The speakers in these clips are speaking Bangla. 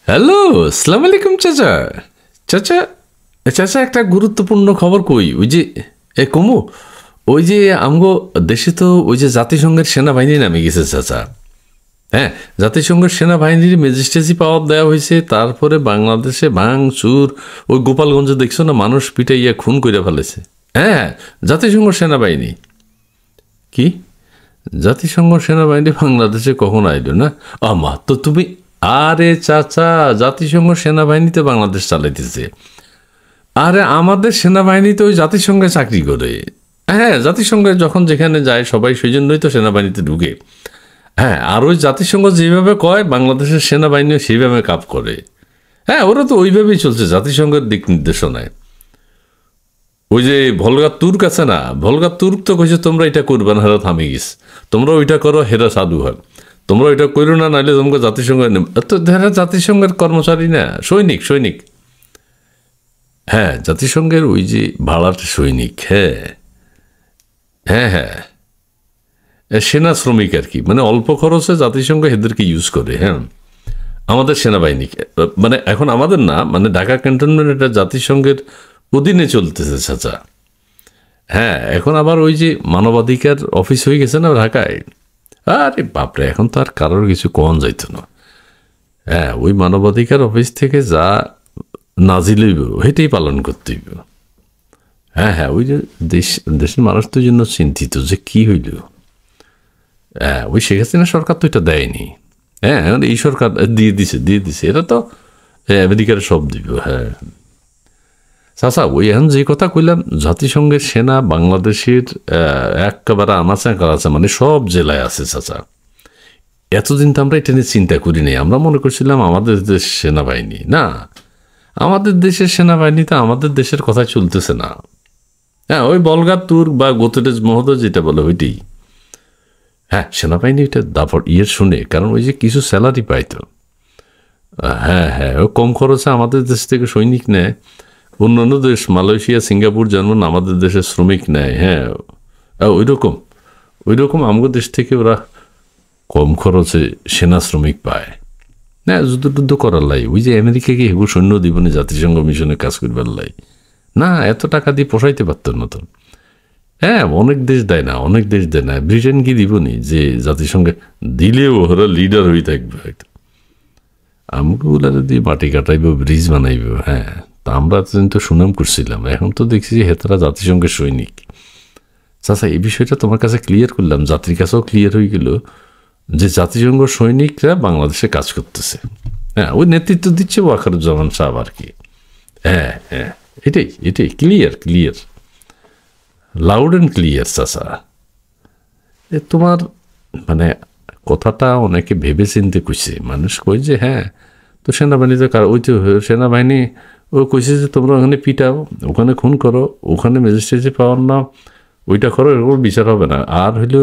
হ্যালো, আসসালামু আলাইকুম চাচা। চাচা, চাচা একটা গুরুত্বপূর্ণ খবর কই, ওই যে কমু, ওই যে আমগো দেশে তো ওই যে জাতিসংঘের সেনাবাহিনী নামে গেছে চাচা। হ্যাঁ, জাতিসংঘের সেনাবাহিনীর ম্যাজিস্ট্রেসি পাওয়ার দেওয়া হয়েছে। তারপরে বাংলাদেশে ভাঙচুর, ওই গোপালগঞ্জে দেখছো না, মানুষ পিটাইয়া খুন করে ফেলেছে। হ্যাঁ, জাতিসংঘ সেনাবাহিনী। কি? জাতিসংঘ সেনাবাহিনী বাংলাদেশে কখন আইলো না? আমা তো তুমি, আরে চাচা, জাতিসংঘ সেনাবাহিনীতে বাংলাদেশ চালাইতেছে। আরে আমাদের সেনাবাহিনী তো ওই জাতিসংঘে চাকরি করে। হ্যাঁ, জাতিসংঘে যখন যেখানে যায় সবাই সেই জন্যই তো সেনাবাহিনীতে ঢুকে। হ্যাঁ, আর ওই জাতিসংঘ যেভাবে কয় বাংলাদেশের সেনাবাহিনীও সেইভাবে কাজ করে। হ্যাঁ, ওরা তো ওইভাবেই চলছে জাতিসংঘের দিক নির্দেশনায়। ওই যে ভলগা তুর্ক আছে না, ভলগা তুর্ক তো কইছে তোমরা এটা করবে না, হেরা থামে গেছে। তোমরা ওইটা করো, হেরা সাধু হয়। তোমরা ওইটা করো না, নাহলে তোমাকে জাতিসংঘ তো হেরা জাতিসংঘের কর্মচারী না, সৈনিক সৈনিক। হ্যাঁ, জাতিসংঘের ওই যে ভাড়ার সৈনিক। হ্যাঁ হ্যাঁ হ্যাঁ, সেনা শ্রমিক আর কি, মানে অল্প খরচে জাতিসংঘ এদেরকে ইউজ করে। হ্যাঁ, আমাদের সেনাবাহিনীকে, মানে এখন আমাদের না, মানে ঢাকা ক্যান্টনমেন্ট এটা জাতিসংঘের অধীনে চলতেছে চাচা। হ্যাঁ, এখন আবার ওই যে মানবাধিকার অফিস হয়ে গেছে না ঢাকায়। আরে বাপরে, এখন তো আর কারোর কিছু কম যাইতো না। হ্যাঁ, ওই মানবাধিকার অফিস থেকে যা নাজিল হইব সেটাই পালন করতে হইব। হ্যাঁ হ্যাঁ, ওই যে দেশের মানুষ তো জন্য চিন্তিত যে কি হইল। হ্যাঁ, ওই শেখ হাসিনা সরকার তো এটা দেয়নি। হ্যাঁ, এই সরকার দিয়ে দিছে এটা তো আমেরিকার সব দিব। হ্যাঁ চাচা, ওই এখন যে কথা কইলাম, জাতিসংঘের সেনা বাংলাদেশের একেবারে আনাচে কানাচে, মানে সব জেলায় আছে চাচা। এতদিন তো আমরা এটা নিয়ে চিন্তা করিনি, আমরা মনে করছিলাম আমাদের দেশ সেনাবাহিনী না, আমাদের দেশের সেনাবাহিনী তো আমাদের দেশের কথা চলতেছে না। হ্যাঁ, ওই বলগা তুর্ক বা গোতরেজ মহোদয় যেটা বলে ওইটাই। হ্যাঁ, সেনাবাহিনী এটা দাপট শুনে, কারণ ওই যে কিছু স্যালারি পাইতো। হ্যাঁ হ্যাঁ, ও কম খরচে আমাদের দেশ থেকে সৈনিক নেয়। অন্যান্য দেশ মালয়েশিয়া, সিঙ্গাপুর যেমন আমাদের দেশে শ্রমিক নেয়। হ্যাঁ, ওই রকম আমাদের দেশ থেকে ওরা কম খরচে সেনা শ্রমিক পায়। না, যুদ্ধ টুদ্ধ করার লাই, ওই যে আমেরিকাকে হেগু সৈন্য দিবনি জাতিসংঘ মিশনে কাজ করবার লাই, না এত টাকা দিয়ে পোষাইতে পারত না তো। হ্যাঁ, অনেক দেশ দেয় না, অনেক দেশ দেয় না। ব্রিটেন কি দিবনি যে জাতিসংঘে দিলেও ওরা লিডার হয়ে থাকবে হয়তো। আমগুলা যদি মাটি কাটাইব, ব্রিজ বানাইব, হ্যাঁ, তা আমরা তো সুনাম করছিলাম। এখন তো দেখছি যে হেতারা জাতিসংঘের সৈনিক। চাচা, এই বিষয়টা তোমার কাছে ক্লিয়ার করলাম, জাতির কাছেও ক্লিয়ার হয়ে গেল যে জাতিসংঘ সৈনিকরা বাংলাদেশে কাজ করতেছে। হ্যাঁ, ওই নেতৃত্ব দিচ্ছে ওয়াকারুজ্জামান সাহেব আর কি। হ্যাঁ হ্যাঁ, এটাই clear clear, loud and clear চাচা। তোমার মানে কথাটা অনেকে ভেবে চিনতে কইছে, মানুষ কই যে হ্যাঁ, তো সেনাবাহিনী তো ওই তো সেনাবাহিনী ও কইছে যে তোমরা ওখানে পিটাও, ওখানে খুন করো, ওখানে ম্যাজিস্ট্রেসি পাওয়ার নাও, ওইটা করো, এরকম বিচার হবে না। আর হইল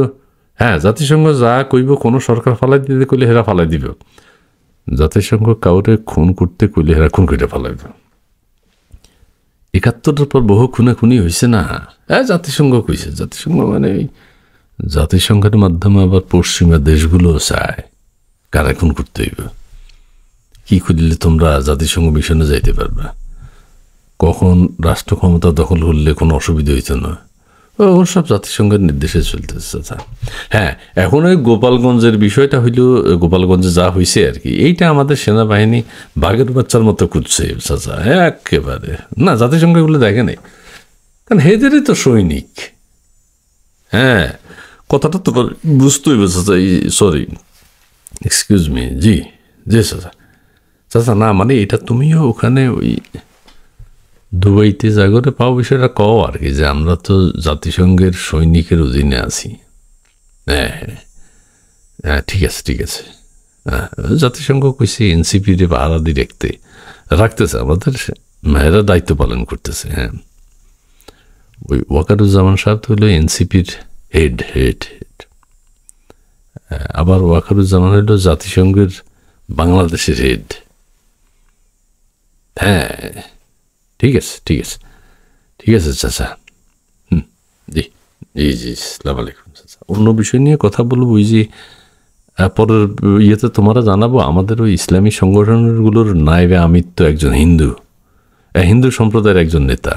হ্যাঁ, জাতিসংঘ যা কইব, কোনো সরকার ফালাই দিতে কইলে হেরা ফালাই দিব। জাতিসংঘ কাউরে খুন করতে কইলে হেরা খুন করে ফালাইব। ৭১-এর পর বহু খুনাখুনি হয়েছে না। হ্যাঁ, জাতিসংঘ কইছে, জাতিসংঘ মানে জাতিসংঘের মাধ্যমে আবার পশ্চিমা দেশগুলো চায় কারা খুন করতে হইব, কি করলে তোমরা জাতিসংঘ মিশনে যাইতে পারবে, কখন রাষ্ট্র ক্ষমতা দখল করলে কোনো অসুবিধা হইত না। ওর সব জাতিসংঘের নির্দেশে চলতেছে চাচা। হ্যাঁ, এখন ওই গোপালগঞ্জের বিষয়টা হইল, গোপালগঞ্জে যা হয়েছে আর কি, এইটা আমাদের সেনাবাহিনী বাঘের বাচ্চার মতো খুঁজছে চাচা একেবারে। না, জাতিসংঘ এগুলো দেখে নেই, কারণ হেদেরই তো সৈনিক। হ্যাঁ, কথাটা তো বুঝতে হইবে চাচা। সরি, এক্সকিউজ মি, জি জি চাচা। চাচা না, মানে এটা তুমিও ওখানে ওই দুবাইতে জাগরে পাও, বিষয়টা কও আর কি, যে আমরা তো জাতিসংঘের সৈনিকের অধীনে আছি। হ্যাঁ হ্যাঁ হ্যাঁ, ঠিক আছে ঠিক আছে। হ্যাঁ, জাতিসংঘ কইছে এনসিপি রে পাহারা দিয়ে রাখতেছে আমাদের, এরা দায়িত্ব পালন করতেছে। হ্যাঁ, ওই ওয়াকারুজ্জামান সাহেব তো হইল এনসিপির হেড হেড হেড। আবার ওয়াকারুজ্জামান হইল জাতিসংঘের বাংলাদেশের হেড। হ্যাঁ, ঠিক আছে ঠিক আছে ঠিক আছে চাচা। জি জি জি, আসসালামু আলাইকুম চাচা। অন্য বিষয় নিয়ে কথা বলবো, ওই যে পরের ইয়েতে তোমরা জানাবো আমাদের ওই ইসলামী সংগঠনগুলোর নায়েবে আমির তো একজন হিন্দু, হিন্দু সম্প্রদায়ের একজন নেতা।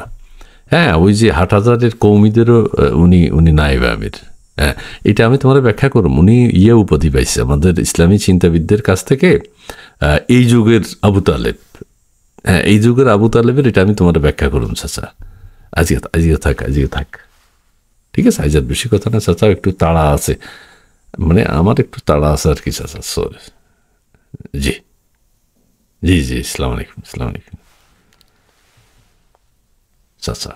হ্যাঁ, ওই যে হাটহাজারের কৌমিদেরও উনি উনি নায়েবে আমির। হ্যাঁ, এটা আমি তোমার ব্যাখ্যা করব। উনি উপাধি পাইছে আমাদের ইসলামী চিন্তাবিদদের কাছ থেকে, এই যুগের আবু তালেব। হ্যাঁ, এই যুগের আবু তালেবের এটা আমি তোমার ব্যাখ্যা করুন চাচা। আজকে থাক ঠিক আছে, আজ আর বেশি কথা না চাচা, একটু তাড়া আছে, মানে আমার একটু তাড়া আছে আর কি চাচা, সরি। জি জি জি, আসসালামু আলাইকুম চাচা।